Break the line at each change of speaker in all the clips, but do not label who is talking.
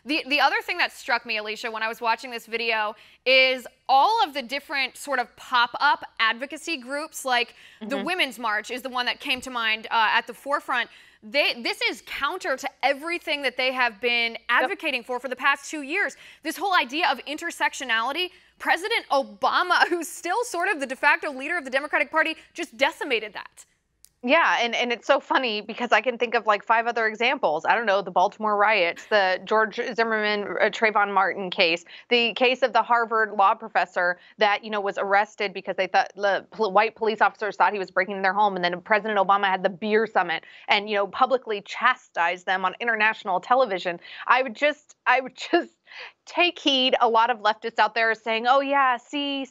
The other thing that struck me, Alicia, when I was watching this video is all of the different sort of pop-up advocacy groups, like the Women's March is the one that came to mind at the forefront. This is counter to everything that they have been advocating for the past 2 years. This whole idea of intersectionality, President Obama, who's still sort of the de facto leader of the Democratic Party, just decimated that.
Yeah, and it's so funny because I can think of like 5 other examples. I don't know, the Baltimore riots, the George Zimmerman, Trayvon Martin case, the case of the Harvard law professor that, was arrested because they thought the white police officers thought he was breaking into their home. And then President Obama had the beer summit and, publicly chastised them on international television. I would just take heed. A lot of leftists out there are saying, oh yeah, see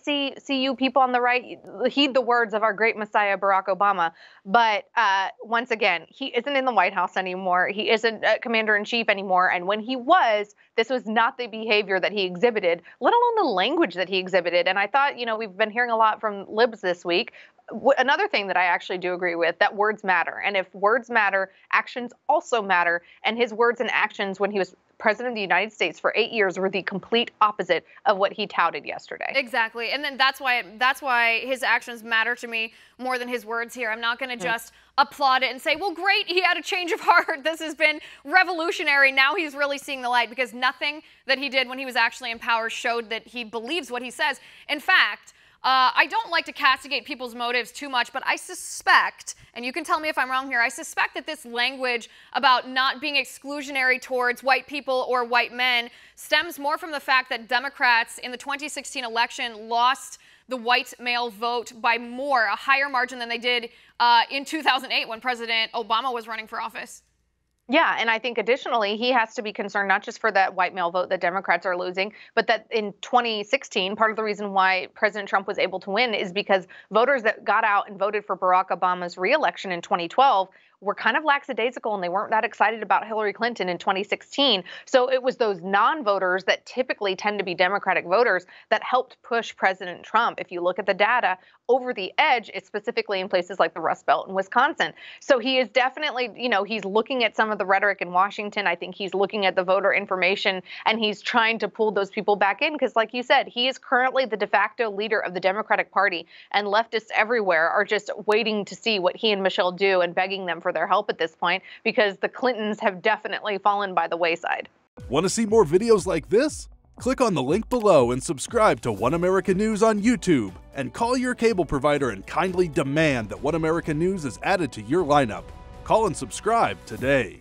you people on the right, heed the words of our great Messiah, Barack Obama. But once again, he isn't in the White House anymore. He isn't commander-in-chief anymore. And when he was, this was not the behavior that he exhibited, let alone the language that he exhibited. And I thought, we've been hearing a lot from libs this week. Another thing that I actually do agree with, that words matter. And if words matter, actions also matter. And his words and actions when he was President of the United States for 8 years were the complete opposite of what he touted yesterday.
Exactly. And then that's why his actions matter to me more than his words here. I'm not going to just applaud it and say, well, great, he had a change of heart. This has been revolutionary. Now he's really seeing the light, because nothing that he did when he was actually in power showed that he believes what he says. In fact, I don't like to castigate people's motives too much, but I suspect, and you can tell me if I'm wrong here, I suspect that this language about not being exclusionary towards white people or white men stems more from the fact that Democrats in the 2016 election lost the white male vote by a higher margin than they did in 2008 when President Obama was running for office.
Yeah, and I think additionally, he has to be concerned not just for that white male vote that Democrats are losing, but that in 2016, part of the reason why President Trump was able to win is because voters that got out and voted for Barack Obama's reelection in 2012 were kind of lackadaisical, and they weren't that excited about Hillary Clinton in 2016. So it was those non-voters that typically tend to be Democratic voters that helped push President Trump, if you look at the data, over the edge, specifically in places like the Rust Belt in Wisconsin. So he is definitely, he's looking at some of the rhetoric in Washington. I think he's looking at the voter information, and he's trying to pull those people back in because, like you said, he is currently the de facto leader of the Democratic Party, and leftists everywhere are just waiting to see what he and Michelle do and begging them for their help at this point, because the Clintons have definitely fallen by the wayside.
Want to see more videos like this? Click on the link below and subscribe to One America News on YouTube, and call your cable provider and kindly demand that One America News is added to your lineup. Call and subscribe today.